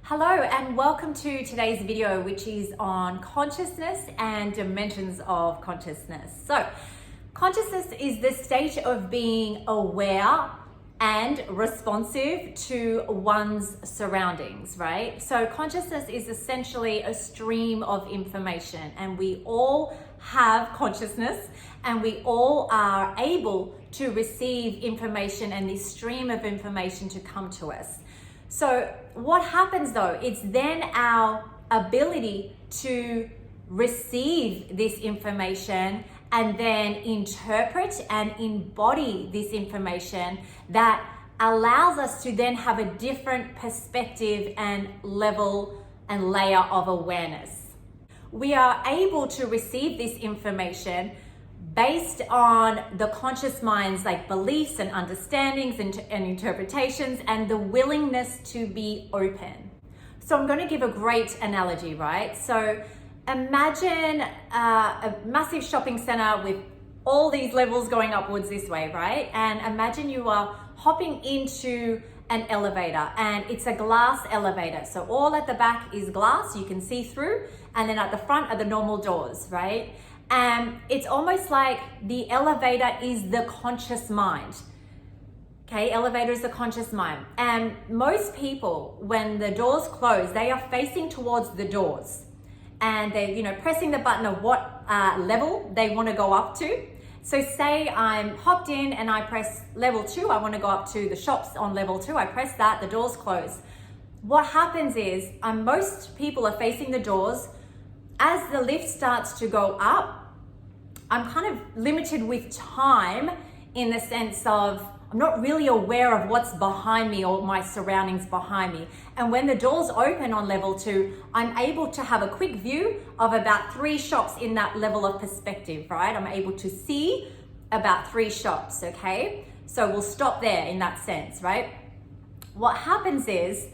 Hello and welcome to today's video, which is on consciousness and dimensions of consciousness. So consciousness is the state of being aware and responsive to one's surroundings, right? So consciousness is essentially a stream of information, and we all have consciousness and we all are able to receive information and this stream of information to come to us. So what happens though, it's then our ability to receive this information and then interpret and embody this information that allows us to then have a different perspective and level and layer of awareness. We are able to receive this information based on the conscious mind's beliefs and understandings and interpretations and the willingness to be open. So I'm going to give a great analogy, right? So imagine a massive shopping center with all these levels going upwards this way, right? And imagine you are hopping into an elevator and it's a glass elevator. So all at the back is glass, you can see through, and then at the front are the normal doors, right? And it's almost like the elevator is the conscious mind. Okay, elevator is the conscious mind. And most people, when the doors close, they are facing towards the doors. And they're, pressing the button of what level they want to go up to. So say I'm hopped in and I press level 2, I want to go up to the shops on level 2. I press that, the doors close. What happens is, most people are facing the doors. As the lift starts to go up, I'm kind of limited with time in the sense of I'm not really aware of what's behind me or my surroundings behind me. And when the doors open on level 2, I'm able to have a quick view of about 3 shops in that level of perspective, right? I'm able to see about 3 shops, okay? So we'll stop there in that sense, right? What happens is,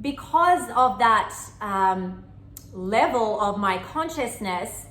because of that level of my consciousness,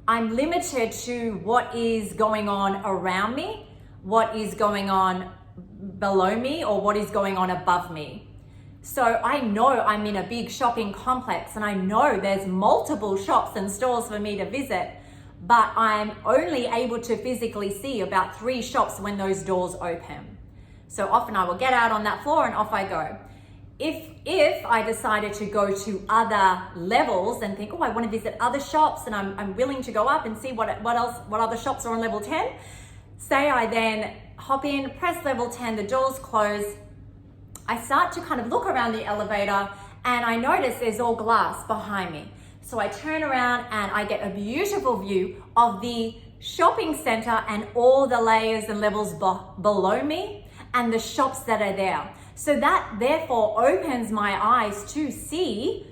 I'm limited to what is going on around me, what is going on below me, or what is going on above me. So I know I'm in a big shopping complex and I know there's multiple shops and stores for me to visit, but I'm only able to physically see about 3 shops when those doors open. So often I will get out on that floor and off I go. If I decided to go to other levels and think, I want to visit other shops and I'm willing to go up and see what other shops are on level 10. Say I then hop in, press level 10, the doors close. I start to kind of look around the elevator and I notice there's all glass behind me. So I turn around and I get a beautiful view of the shopping center and all the layers and levels below me and the shops that are there. So that therefore opens my eyes to see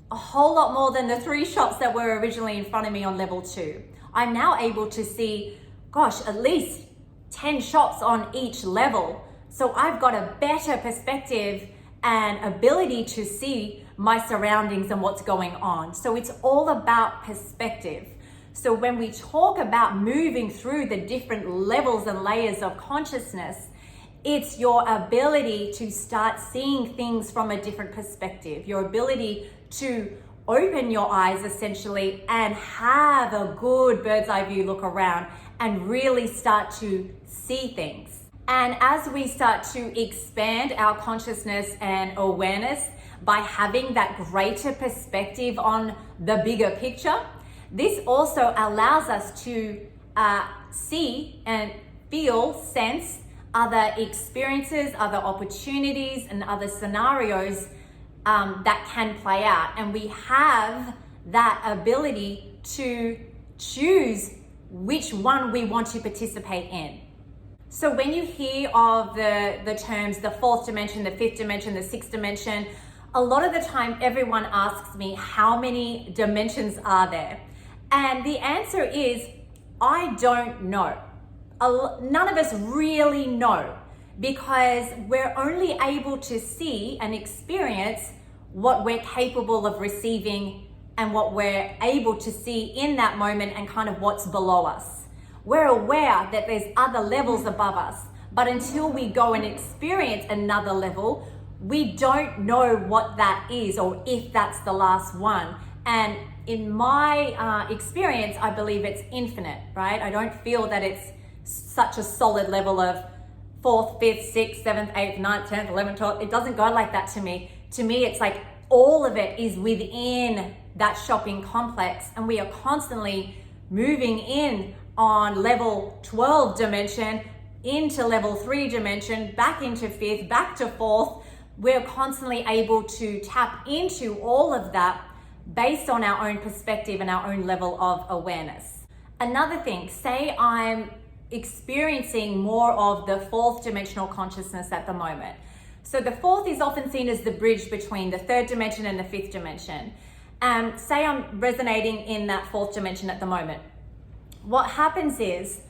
a whole lot more than the 3 shops that were originally in front of me on level 2. I'm now able to see, at least 10 shops on each level. So I've got a better perspective and ability to see my surroundings and what's going on. So it's all about perspective. So when we talk about moving through the different levels and layers of consciousness, it's your ability to start seeing things from a different perspective, your ability to open your eyes essentially and have a good bird's eye view look around and really start to see things. And as we start to expand our consciousness and awareness by having that greater perspective on the bigger picture, this also allows us to see and feel, sense other experiences, other opportunities, and other scenarios that can play out. And we have that ability to choose which one we want to participate in. So when you hear of the terms, the 4th dimension, the 5th dimension, the 6th dimension, a lot of the time everyone asks me, how many dimensions are there? And the answer is, I don't know. None of us really know, because we're only able to see and experience what we're capable of receiving and what we're able to see in that moment and kind of what's below us. We're aware that there's other levels above us, but until we go and experience another level, we don't know what that is or if that's the last one. And in my experience, I believe it's infinite, right? I don't feel that it's such a solid level of 4th, 5th, 6th, 7th, 8th, 9th, 10th, 11th, 12th. It doesn't go like that to me. To me, it's like all of it is within that shopping complex, and we are constantly moving in on level 12 dimension into level 3 dimension, back into 5th, back to 4th. We're constantly able to tap into all of that based on our own perspective and our own level of awareness. Another thing, say I'm experiencing more of the 4th dimensional consciousness at the moment. So the 4th is often seen as the bridge between the 3rd dimension and the 5th dimension. Say I'm resonating in that 4th dimension at the moment. What happens is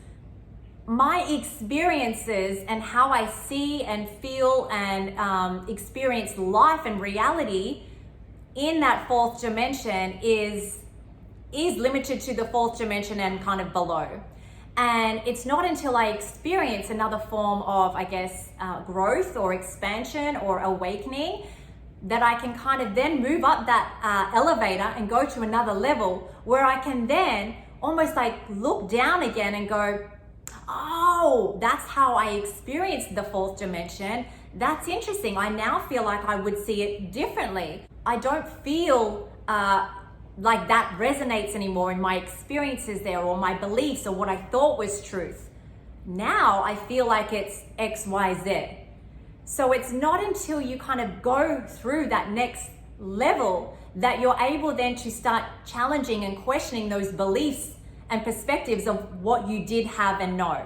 my experiences and how I see and feel and experience life and reality in that 4th dimension is limited to the 4th dimension and kind of below. And it's not until I experience another form of, I guess, growth or expansion or awakening that I can kind of then move up that elevator and go to another level where I can then almost like look down again and go, oh, that's how I experienced the 4th dimension. That's interesting. I now feel like I would see it differently. I don't feel like that resonates anymore in my experiences there or my beliefs or what I thought was truth. Now I feel like it's X, Y, Z. So it's not until you kind of go through that next level that you're able then to start challenging and questioning those beliefs and perspectives of what you did have and know.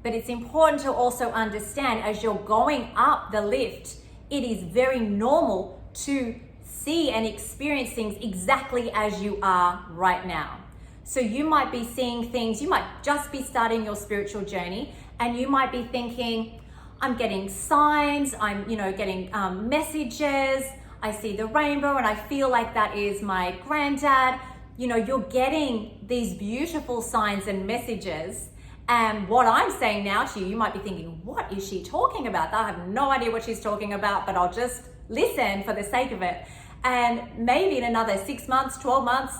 But it's important to also understand as you're going up the lift, it is very normal to see and experience things exactly as you are right now. So you might be seeing things, you might just be starting your spiritual journey, and you might be thinking, I'm getting signs, I'm getting messages, I see the rainbow and I feel like that is my granddad. You're getting these beautiful signs and messages. And what I'm saying now to you, you might be thinking, what is she talking about? I have no idea what she's talking about, but I'll just listen for the sake of it. And maybe in another 6 months, 12 months,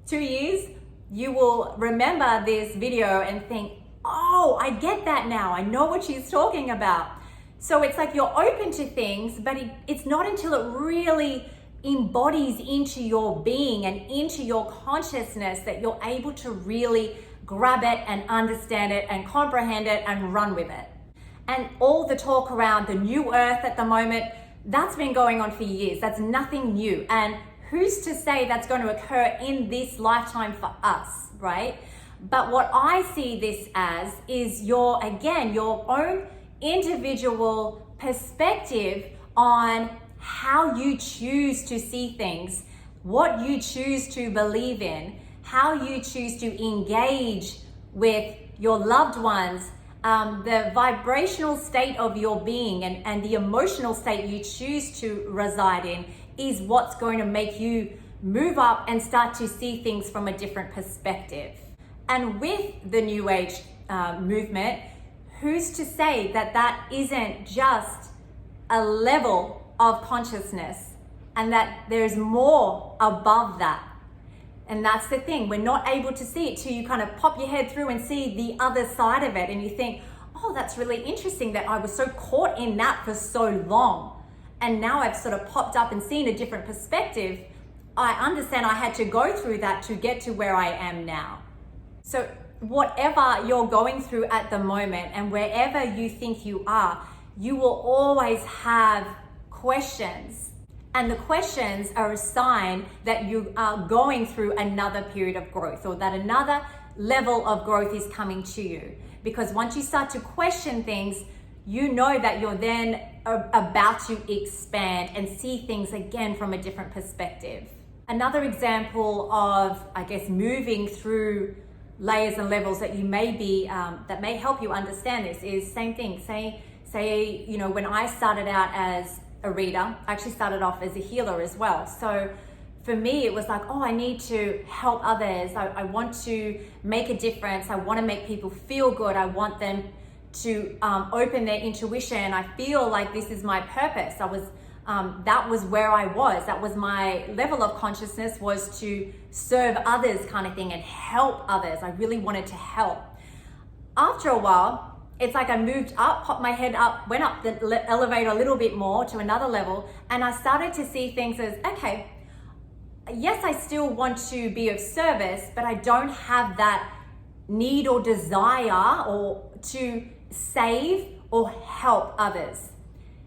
2 years, you will remember this video and think, oh, I get that now. I know what she's talking about. So it's like you're open to things, but it's not until it really embodies into your being and into your consciousness that you're able to really grab it and understand it and comprehend it and run with it. And all the talk around the new earth at the moment, that's been going on for years. That's nothing new. And who's to say that's going to occur in this lifetime for us, right? But what I see this as is your own individual perspective on how you choose to see things, what you choose to believe in, how you choose to engage with your loved ones, the vibrational state of your being and the emotional state you choose to reside in is what's going to make you move up and start to see things from a different perspective. And with the New Age movement, who's to say that that isn't just a level of consciousness and that there's more above that? And that's the thing, we're not able to see it till you kind of pop your head through and see the other side of it, and you think, oh, that's really interesting that I was so caught in that for so long, and now I've sort of popped up and seen a different perspective. I understand I had to go through that to get to where I am now. So whatever you're going through at the moment and wherever you think you are, you will always have questions. And the questions are a sign that you are going through another period of growth, or that another level of growth is coming to you. Because once you start to question things, you know that you're then about to expand and see things again from a different perspective. Another example of, I guess, moving through layers and levels that you may be, that may help you understand this is same thing. Say, when I started out as a reader, I actually started off as a healer as well. So for me, it was like, oh, I need to help others. I want to make a difference. I want to make people feel good. I want them to open their intuition. I feel like this is my purpose. That was where I was. That was my level of consciousness, was to serve others kind of thing and help others. I really wanted to help. After a while, it's like I moved up, popped my head up, went up the elevator a little bit more to another level, and I started to see things as, okay, yes, I still want to be of service, but I don't have that need or desire or to save or help others.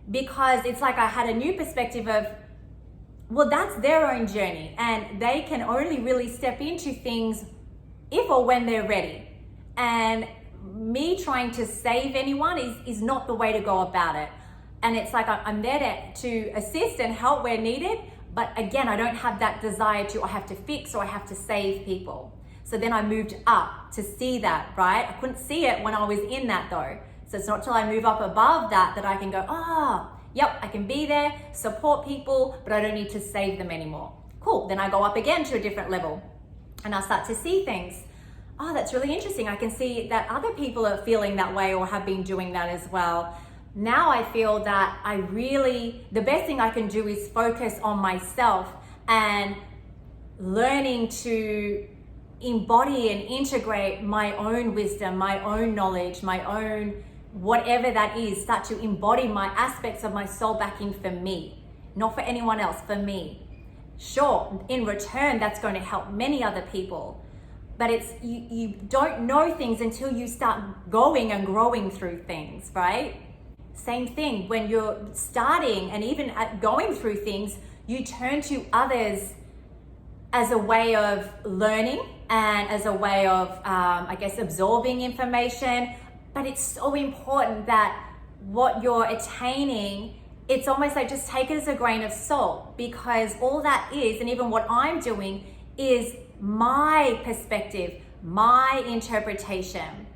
Because it's like I had a new perspective of, well, that's their own journey and they can only really step into things if or when they're ready. And me trying to save anyone is not the way to go about it. And it's like I'm there to assist and help where needed, but again, I don't have that desire to, I have to fix or I have to save people. So then I moved up to see that, right? I couldn't see it when I was in that though. So it's not till I move up above that I can go, yep, I can be there, support people, but I don't need to save them anymore. Cool, then I go up again to a different level and I start to see things. Oh, that's really interesting. I can see that other people are feeling that way or have been doing that as well. Now I feel that the best thing I can do is focus on myself and learning to embody and integrate my own wisdom, my own knowledge, my own whatever that is, start to embody my aspects of my soul back in for me, not for anyone else, for me. Sure, in return, that's going to help many other people. But it's you don't know things until you start going and growing through things, right? Same thing, when you're starting and even going through things, you turn to others as a way of learning and as a way of, absorbing information. But it's so important that what you're attaining, it's almost like just take it as a grain of salt, because all that is, and even what I'm doing, is my perspective, my interpretation.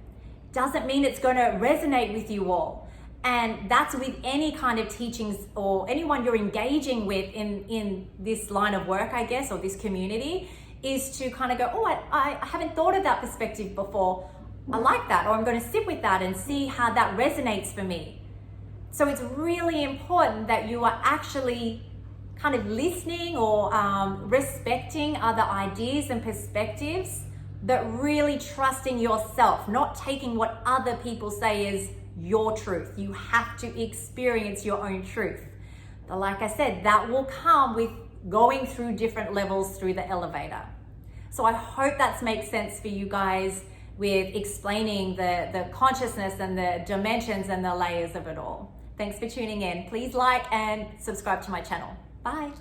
Doesn't mean it's going to resonate with you all. And that's with any kind of teachings or anyone you're engaging with in this line of work, I guess, or this community, is to kind of go, I haven't thought of that perspective before. I like that, or I'm going to sit with that and see how that resonates for me. So it's really important that you are actually kind of listening or respecting other ideas and perspectives, but really trusting yourself, not taking what other people say is your truth. You have to experience your own truth. But like I said, that will come with going through different levels through the elevator. So I hope that makes sense for you guys with explaining the consciousness and the dimensions and the layers of it all. Thanks for tuning in. Please like and subscribe to my channel. Bye.